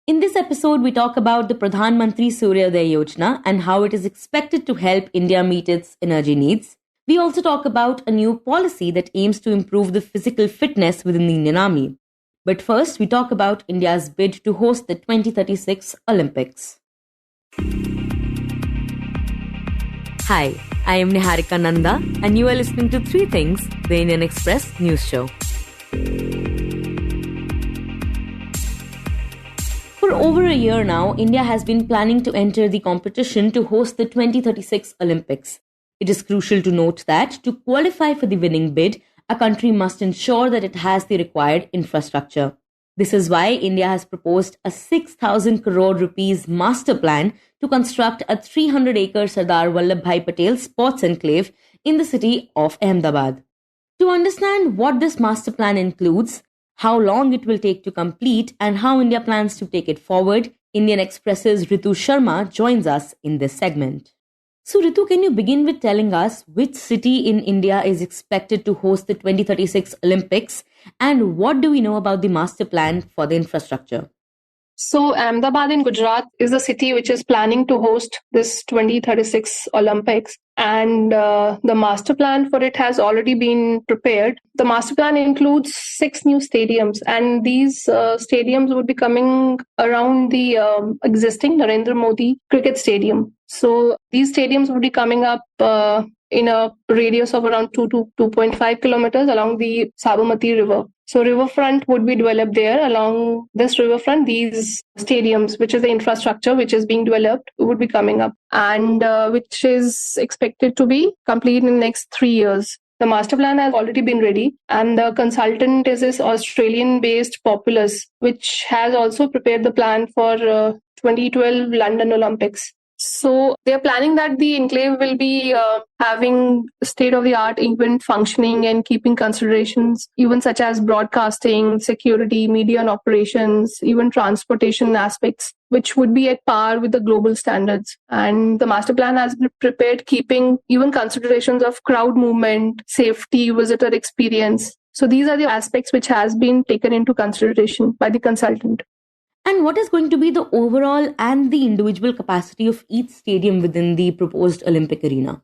In this episode, we talk about the Pradhan Mantri Suryodaya Yojana and how it is expected to help India meet its energy needs. We also talk about a new policy that aims to improve the physical fitness within the Indian Army. But first, we talk about India's bid to host the 2036 Olympics. Hi, I am Niharika Nanda, and you are listening to Three Things, the Indian Express news show. For over a year now, India has been planning to enter the competition to host the 2036 Olympics. It is crucial to note that to qualify for the winning bid, a country must ensure that it has the required infrastructure. This is why India has proposed a 6,000 crore rupees master plan to construct a 300-acre Sardar Vallabhbhai Patel sports enclave in the city of Ahmedabad. To understand what this master plan includes, how long it will take to complete, and how India plans to take it forward, Indian Express's Ritu Sharma joins us in this segment. So Ritu, can you begin with telling us which city in India is expected to host the 2036 Olympics, and what do we know about the master plan for the infrastructure? So Ahmedabad in Gujarat is the city which is planning to host this 2036 Olympics, and the master plan for it has already been prepared. The master plan includes 6 new stadiums, and these stadiums would be coming around the existing Narendra Modi cricket stadium. So these stadiums would be coming up in a radius of around 2 to 2.5 kilometers along the Sabarmati River. So riverfront would be developed there. Along this riverfront, these stadiums, which is the infrastructure which is being developed, would be coming up, and which is expected to be complete in the next 3 years. The master plan has already been ready, and the consultant is this Australian-based Populous, which has also prepared the plan for 2012 London Olympics. So they're planning that the enclave will be having state-of-the-art event functioning and keeping considerations even such as broadcasting, security, media and operations, even transportation aspects, which would be at par with the global standards. And the master plan has been prepared keeping even considerations of crowd movement, safety, visitor experience. So these are the aspects which has been taken into consideration by the consultant. And what is going to be the overall and the individual capacity of each stadium within the proposed Olympic arena?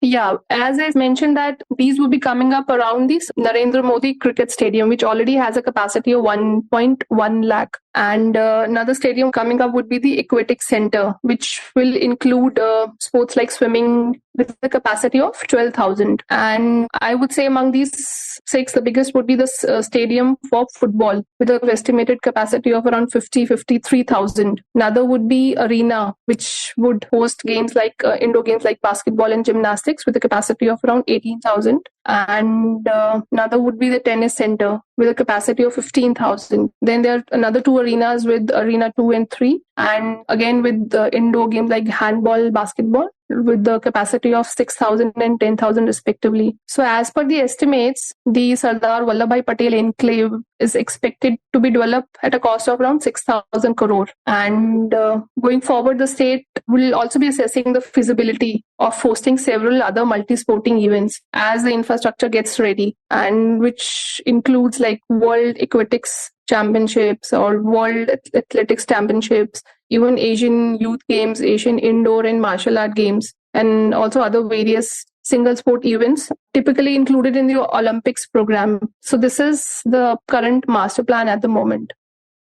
Yeah, as I mentioned that these will be coming up around this Narendra Modi cricket stadium, which already has a capacity of 1.1 lakh. And another stadium coming up would be the Aquatic Center, which will include sports like swimming with a capacity of 12,000. And I would say among these 6, the biggest would be the stadium for football with an estimated capacity of around 53,000. Another would be arena, which would host games like indoor games like basketball and gymnastics with a capacity of around 18,000. And another would be the tennis center with a capacity of 15,000. Then there are another 2 arenas with Arena 2 and 3. And again with the indoor games like handball, basketball with the capacity of 6,000 and 10,000 respectively. So as per the estimates, the Sardar Vallabhbhai Patel Enclave is expected to be developed at a cost of around 6,000 crore. And going forward, the state will also be assessing the feasibility of hosting several other multi-sporting events as the infrastructure gets ready, and which includes like World Aquatics Championships or World Athletics Championships, even Asian Youth Games, Asian Indoor and Martial Art Games, and also other various single sport events typically included in the Olympics program. So this is the current master plan at the moment.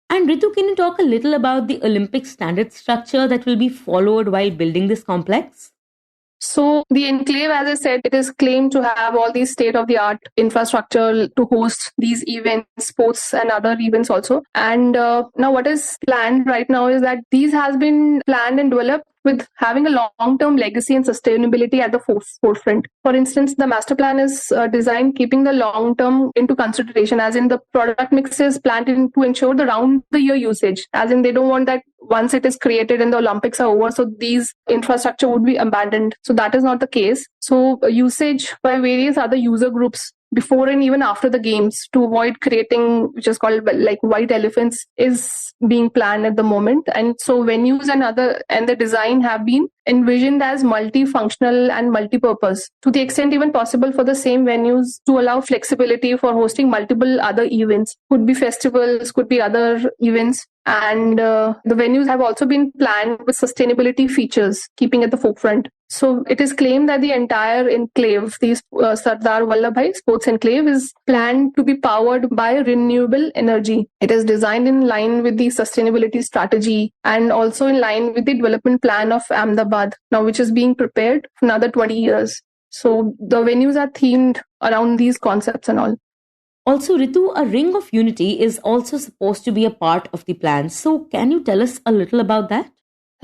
And Ritu, can you talk a little about the Olympic standard structure that will be followed while building this complex? So the enclave, as I said, it is claimed to have all these state-of-the-art infrastructure to host these events, sports and other events also. And now what is planned right now is that these has been planned and developed with having a long-term legacy and sustainability at the forefront. For instance, the master plan is designed keeping the long-term into consideration, as in the product mix is planned to ensure the round-the-year usage, as in they don't want that once it is created and the Olympics are over, so these infrastructure would be abandoned. So that is not the case. So usage by various other user groups before and even after the games to avoid creating, which is called like white elephants, is being planned at the moment. And so venues and the design have been envisioned as multifunctional and multi-purpose, to the extent even possible for the same venues to allow flexibility for hosting multiple other events. Could be festivals, could be other events. And the venues have also been planned with sustainability features, keeping at the forefront. So it is claimed that the entire enclave, the Sardar Vallabhbhai Sports Enclave, is planned to be powered by renewable energy. It is designed in line with the sustainability strategy and also in line with the development plan of Ahmedabad, now which is being prepared for another 20 years. So the venues are themed around these concepts and all. Also, Ritu, a ring of unity is also supposed to be a part of the plan. So, can you tell us a little about that?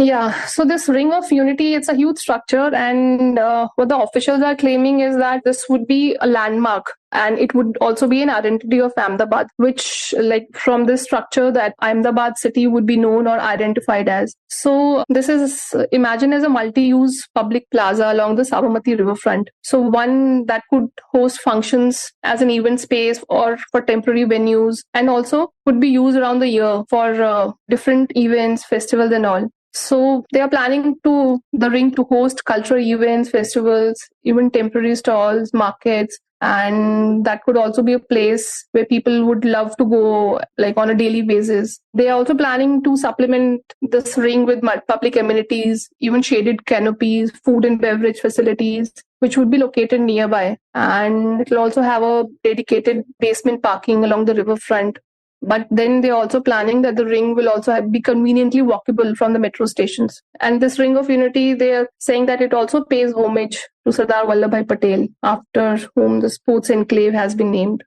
Yeah, so this ring of unity, it's a huge structure, and what the officials are claiming is that this would be a landmark, and it would also be an identity of Ahmedabad, which, like, from this structure, that Ahmedabad city would be known or identified as. So this is imagined as a multi-use public plaza along the Sabarmati riverfront. So one that could host functions as an event space or for temporary venues, and also could be used around the year for different events, festivals, and all. So they are planning the ring to host cultural events, festivals, even temporary stalls, markets, and that could also be a place where people would love to go, like, on a daily basis. They are also planning to supplement this ring with public amenities, even shaded canopies, food and beverage facilities, which would be located nearby. And it will also have a dedicated basement parking along the riverfront. But then they're also planning that the ring will also be conveniently walkable from the metro stations. And this ring of unity, they're saying that it also pays homage to Sardar Vallabhbhai Patel, after whom the sports enclave has been named.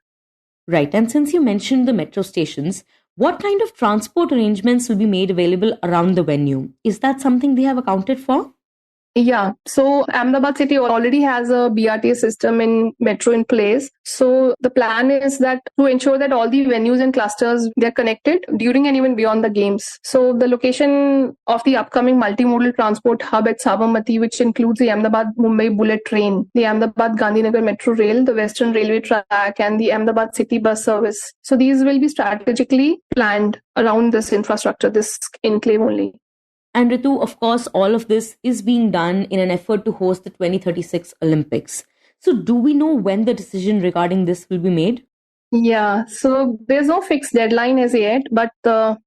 Right. And since you mentioned the metro stations, what kind of transport arrangements will be made available around the venue? Is that something they have accounted for? Yeah, so Ahmedabad city already has a BRT system in metro in place. So the plan is that to ensure that all the venues and clusters, they're connected during and even beyond the games. So the location of the upcoming multimodal transport hub at Sabarmati, which includes the Ahmedabad-Mumbai bullet train, the Ahmedabad-Gandhinagar metro rail, the Western Railway track, and the Ahmedabad city bus service. So these will be strategically planned around this infrastructure, this enclave only. And Ritu, of course, all of this is being done in an effort to host the 2036 Olympics. So do we know when the decision regarding this will be made? Yeah, so there's no fixed deadline as yet, but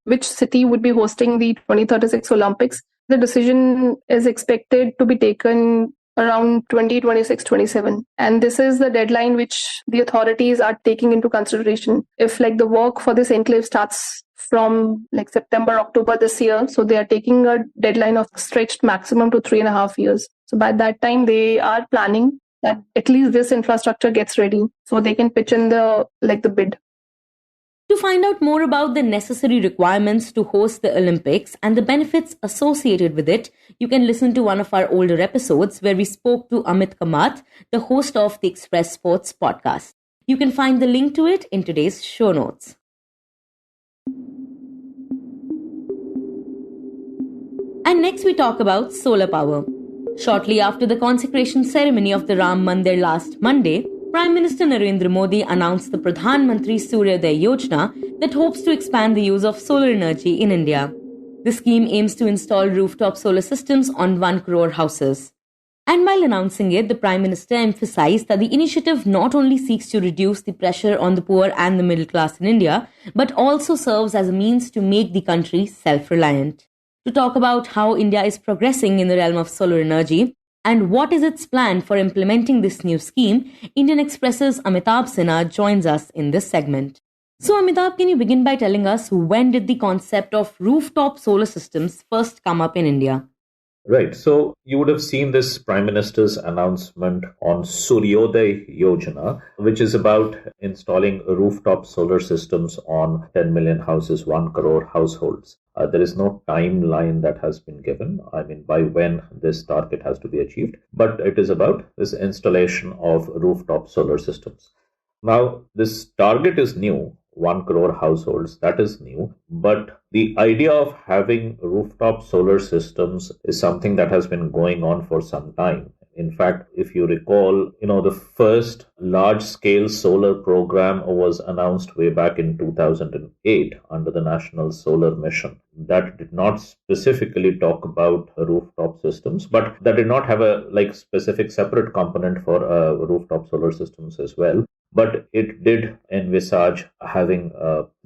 which city would be hosting the 2036 Olympics? The decision is expected to be taken around 2026-27. And this is the deadline which the authorities are taking into consideration. If, like, the work for this enclave starts from, like, September, October this year, so they are taking a deadline of stretched maximum to 3.5 years. So by that time, they are planning that at least this infrastructure gets ready so they can pitch in the bid. To find out more about the necessary requirements to host the Olympics and the benefits associated with it, you can listen to one of our older episodes where we spoke to Amit Kamath, the host of the Express Sports podcast. You can find the link to it in today's show notes. And next we talk about solar power. Shortly after the consecration ceremony of the Ram Mandir last Monday, Prime Minister Narendra Modi announced the Pradhan Mantri Suryodaya Yojana that hopes to expand the use of solar energy in India. The scheme aims to install rooftop solar systems on 1 crore houses. And while announcing it, the Prime Minister emphasized that the initiative not only seeks to reduce the pressure on the poor and the middle class in India, but also serves as a means to make the country self-reliant. To talk about how India is progressing in the realm of solar energy and what is its plan for implementing this new scheme, Indian Express's Amitabh Sinha joins us in this segment. So Amitabh, can you begin by telling us when did the concept of rooftop solar systems first come up in India? Right. So you would have seen this Prime Minister's announcement on Suryodaya Yojana, which is about installing rooftop solar systems on 10 million houses, 1 crore households. There is no timeline that has been given, by when this target has to be achieved, but it is about this installation of rooftop solar systems. Now, this target is new, 1 crore households, that is new, but the idea of having rooftop solar systems is something that has been going on for some time. In fact, if you recall, the first large-scale solar program was announced way back in 2008 under the National Solar Mission. That did not specifically talk about rooftop systems, but that did not have a specific separate component for rooftop solar systems as well. But it did envisage having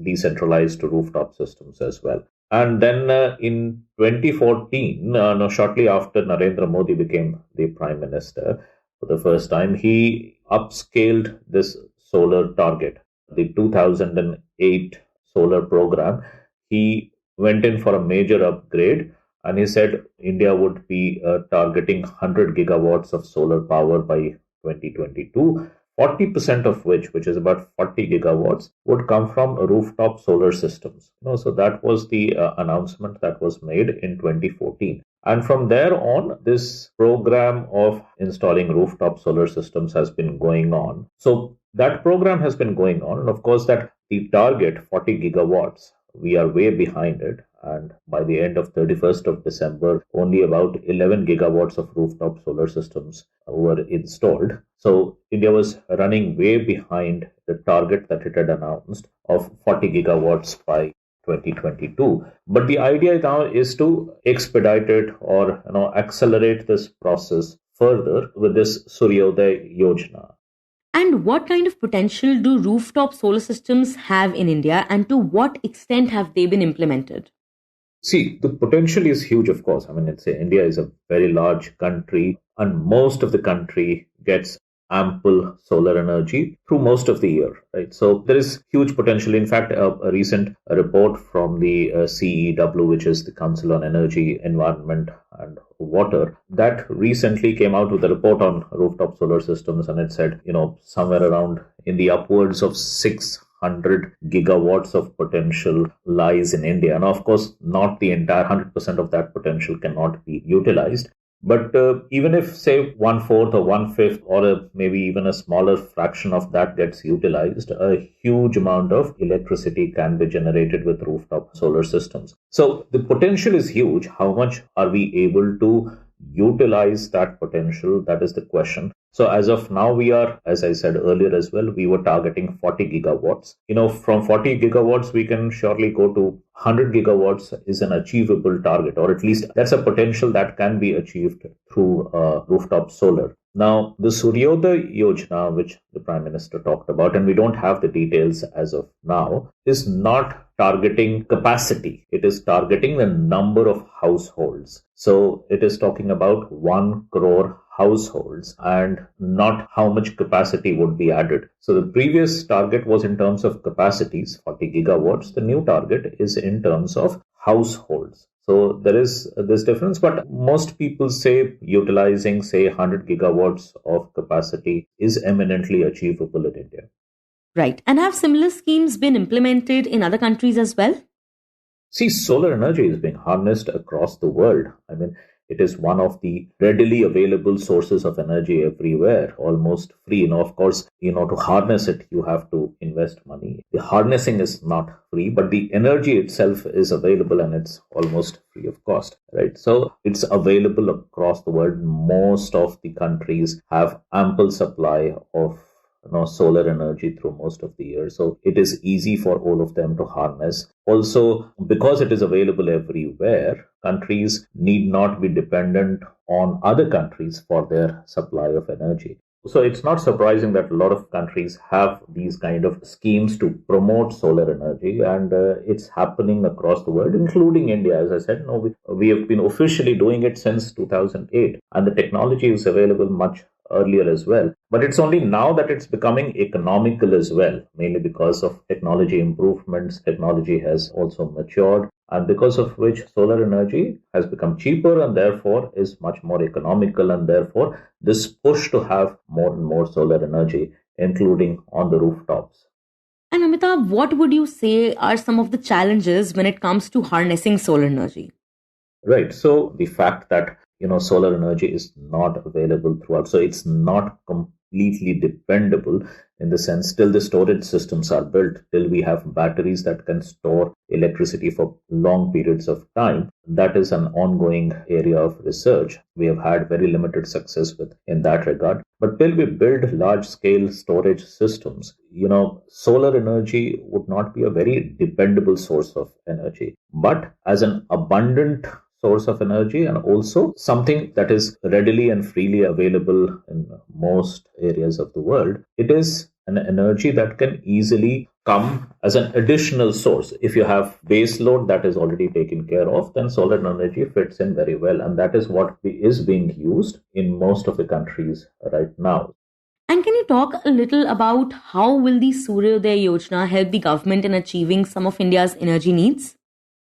decentralized rooftop systems as well. And then in 2014, shortly after Narendra Modi became the Prime Minister, for the first time, he upscaled this solar target. The 2008 solar program, he went in for a major upgrade, and he said India would be targeting 100 gigawatts of solar power by 2022. 40% of which is about 40 gigawatts, would come from rooftop solar systems. So that was the announcement that was made in 2014. And from there on, this program of installing rooftop solar systems has been going on. So that program has been going on. And of course, that the target, 40 gigawatts, we are way behind it. And by the end of 31st of December, only about 11 gigawatts of rooftop solar systems were installed. So India was running way behind the target that it had announced of 40 gigawatts by 2022. But the idea now is to expedite it or accelerate this process further with this Suryodaya Yojana. And what kind of potential do rooftop solar systems have in India, and to what extent have they been implemented? See, the potential is huge, of course. India is a very large country, and most of the country gets ample solar energy through most of the year, right? So there is huge potential. In fact, a recent report from the CEW, which is the Council on Energy, Environment and Water, that recently came out with a report on rooftop solar systems, and it said, somewhere around in the upwards of 600 gigawatts of potential lies in India. And of course, not the entire 100% of that potential cannot be utilized. But even if, say, 1/4 or 1/5 or maybe even a smaller fraction of that gets utilized, a huge amount of electricity can be generated with rooftop solar systems. So the potential is huge. How much are we able to utilize that potential? That is the question. So as of now, we are, as I said earlier as well, we were targeting 40 gigawatts. From 40 gigawatts, we can surely go to 100 gigawatts is an achievable target, or at least that's a potential that can be achieved through rooftop solar. Now, the Suryodaya Yojana, which the Prime Minister talked about, and we don't have the details as of now, is not targeting capacity. It is targeting the number of households. So it is talking about 1 crore households and not how much capacity would be added. So the previous target was in terms of capacities, 40 gigawatts. The new target is in terms of households. So there is this difference, but most people say utilizing, say, 100 gigawatts of capacity is eminently achievable in India. Right. And have similar schemes been implemented in other countries as well? See, solar energy is being harnessed across the world. It is one of the readily available sources of energy everywhere, almost free. Of course, to harness it, you have to invest money. The harnessing is not free, but the energy itself is available and it's almost free of cost, right? So it's available across the world. Most of the countries have ample supply of solar energy through most of the year. So it is easy for all of them to harness. Also, because it is available everywhere, countries need not be dependent on other countries for their supply of energy. So it's not surprising that a lot of countries have these kind of schemes to promote solar energy, and it's happening across the world, including India. As I said, we have been officially doing it since 2008, and the technology is available much earlier as well. But it's only now that it's becoming economical as well, mainly because of technology improvements. Technology has also matured, and because of which solar energy has become cheaper and therefore is much more economical, and therefore this push to have more and more solar energy, including on the rooftops. And Amitabh, what would you say are some of the challenges when it comes to harnessing solar energy? Right. So the fact that solar energy is not available throughout. So it's not completely dependable in the sense till the storage systems are built, till we have batteries that can store electricity for long periods of time. That is an ongoing area of research. We have had very limited success with in that regard. But till we build large scale storage systems, solar energy would not be a very dependable source of energy. But as an abundant source of energy and also something that is readily and freely available in most areas of the world, it is an energy that can easily come as an additional source. If you have base load that is already taken care of, then solar energy fits in very well. And that is what is being used in most of the countries right now. And can you talk a little about how will the Suryodaya Yojana help the government in achieving some of India's energy needs?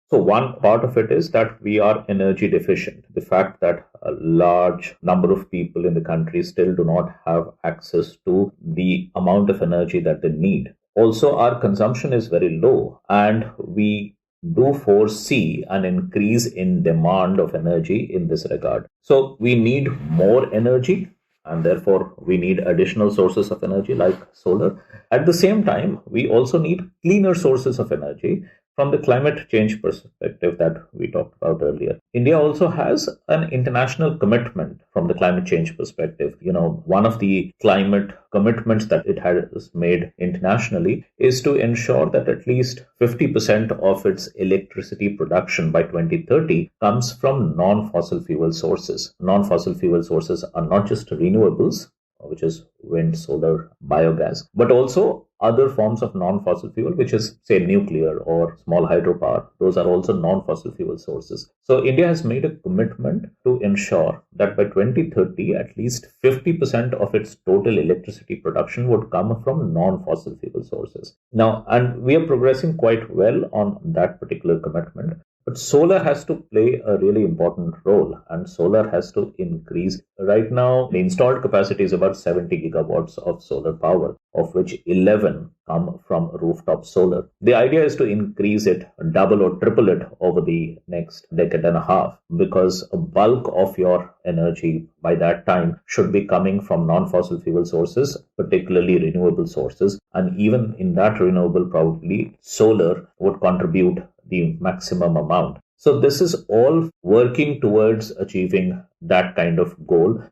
So one part of it is that we are energy deficient. The fact that a large number of people in the country still do not have access to the amount of energy that they need. Also, our consumption is very low, and we do foresee an increase in demand of energy in this regard. So we need more energy, and therefore we need additional sources of energy like solar. At the same time, we also need cleaner sources of energy from the climate change perspective that we talked about earlier. India also has an international commitment from the climate change perspective. One of the climate commitments that it has made internationally is to ensure that at least 50% of its electricity production by 2030 comes from non-fossil fuel sources. Non-fossil fuel sources are not just renewables, which is wind, solar, biogas, but also other forms of non-fossil fuel, which is, say, nuclear or small hydropower. Those are also non-fossil fuel sources. So India has made a commitment to ensure that by 2030, at least 50% of its total electricity production would come from non-fossil fuel sources. Now, and we are progressing quite well on that particular commitment. But solar has to play a really important role, and solar has to increase. Right now, the installed capacity is about 70 gigawatts of solar power, of which 11 come from rooftop solar. The idea is to increase it, double or triple it over the next decade and a half, because a bulk of your energy by that time should be coming from non-fossil fuel sources, particularly renewable sources. And even in that renewable, probably solar would contribute the maximum amount. So this is all working towards achieving that kind of goal.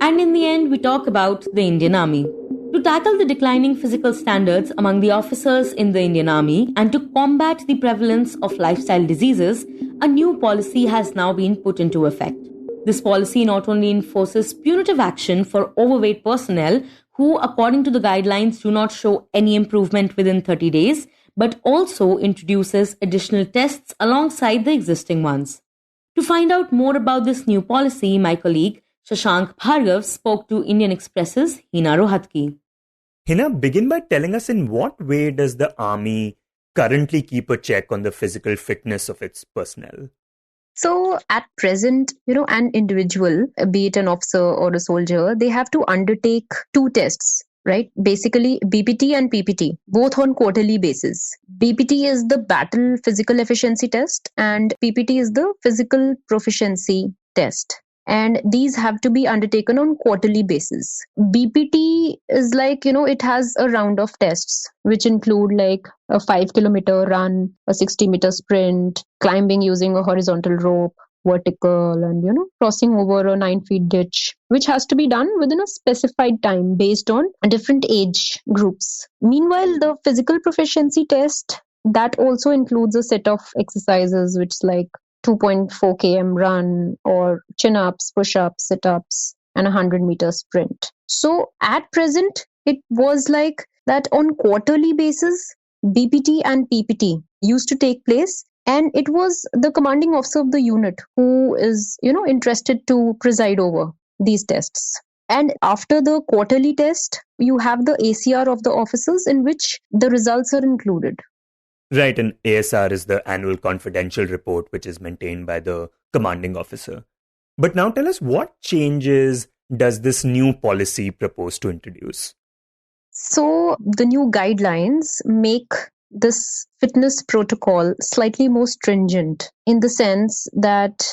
And in the end, we talk about the Indian Army. To tackle the declining physical standards among the officers in the Indian Army and to combat the prevalence of lifestyle diseases, a new policy has now been put into effect. This policy not only enforces punitive action for overweight personnel who, according to the guidelines, do not show any improvement within 30 days, but also introduces additional tests alongside the existing ones. To find out more about this new policy, my colleague Shashank Bhargava spoke to Indian Express's Hina Rohatki. Hina, begin by telling us in what way does the army currently keep a check on the physical fitness of its personnel? So at present, an individual, be it an officer or a soldier, they have to undertake two tests, right? Basically, BPT and PPT, both on quarterly basis. BPT is the battle physical efficiency test and PPT is the physical proficiency test. And these have to be undertaken on quarterly basis. BPT is like, it has a round of tests, which include like a 5-kilometer run, a 60-meter sprint, climbing using a horizontal rope, vertical, and, crossing over a 9-feet ditch, which has to be done within a specified time based on different age groups. Meanwhile, the physical proficiency test, that also includes a set of exercises, which like 2.4 km run or chin-ups, push-ups, sit-ups, and a 100-meter sprint. So at present, it was like that on quarterly basis, BPT and PPT used to take place, and it was the commanding officer of the unit who is, interested to preside over these tests. And after the quarterly test, you have the ACR of the officers in which the results are included. Right, and ASR is the annual confidential report which is maintained by the commanding officer. But now tell us, what changes does this new policy propose to introduce? So the new guidelines make this fitness protocol slightly more stringent in the sense that,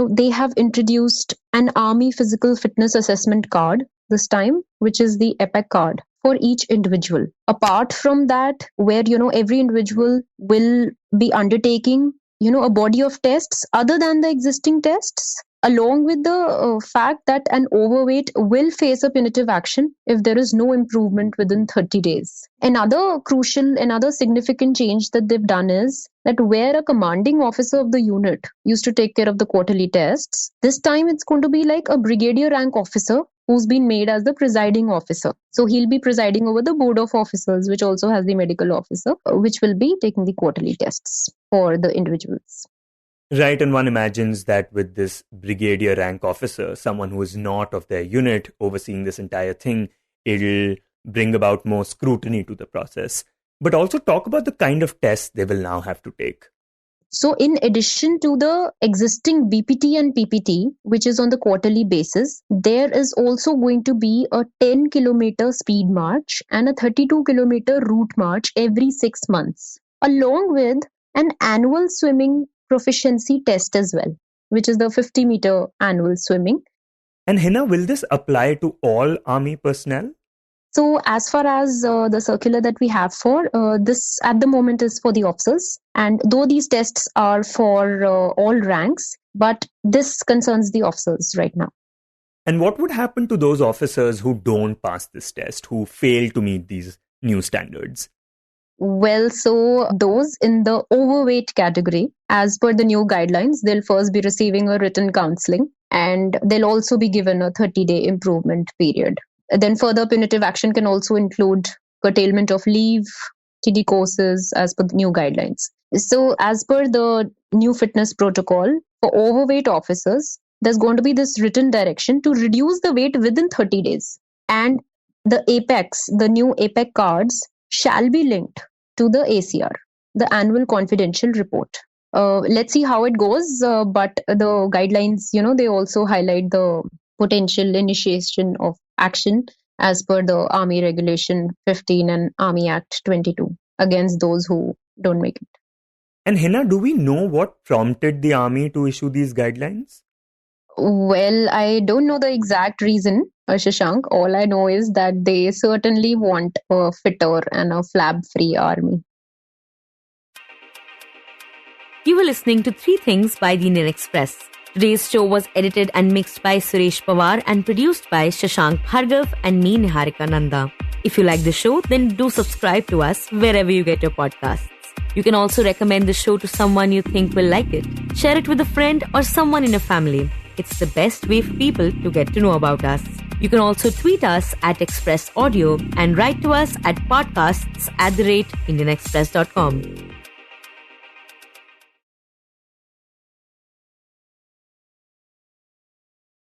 they have introduced an army physical fitness assessment card this time, which is the EPIC card for each individual. Apart from that, where, every individual will be undertaking, a body of tests other than the existing tests, along with the fact that an overweight will face a punitive action if there is no improvement within 30 days. Another significant change that they've done is that where a commanding officer of the unit used to take care of the quarterly tests, this time it's going to be like a brigadier rank officer who's been made as the presiding officer. So he'll be presiding over the board of officers, which also has the medical officer, which will be taking the quarterly tests for the individuals. Right, and one imagines that with this brigadier rank officer, someone who is not of their unit overseeing this entire thing, it'll bring about more scrutiny to the process. But also talk about the kind of tests they will now have to take. So in addition to the existing BPT and PPT, which is on the quarterly basis, there is also going to be a 10-kilometer speed march and a 32-kilometer route march every 6 months, along with an annual swimming proficiency test as well, which is the 50-meter annual swimming. And Hina, will this apply to all army personnel? So as far as the circular that we have for this at the moment is for the officers. And though these tests are for all ranks, but this concerns the officers right now. And what would happen to those officers who don't pass this test, who fail to meet these new standards? Well, so those in the overweight category, as per the new guidelines, they'll first be receiving a written counseling and they'll also be given a 30-day improvement period. Then further punitive action can also include curtailment of leave, TD courses as per the new guidelines. So as per the new fitness protocol for overweight officers, there's going to be this written direction to reduce the weight within 30 days. And the new APEC cards shall be linked to the ACR, the annual confidential report. Let's see how it goes. But the guidelines, they also highlight the potential initiation of action as per the Army Regulation 15 and Army Act 22 against those who don't make it. And Hina, do we know what prompted the army to issue these guidelines? Well, I don't know the exact reason, Shashank. All I know is that they certainly want a fitter and a flab-free army. You were listening to 3 Things by the Indian Express. Today's show was edited and mixed by Suresh Pawar and produced by Shashank, Bhargava and me, Niharika, Nanda. If you like the show, then do subscribe to us wherever you get your podcasts. You can also recommend the show to someone you think will like it. Share it with a friend or someone in your family. It's the best way for people to get to know about us. You can also tweet us at Express Audio and write to us at podcasts@indianexpress.com.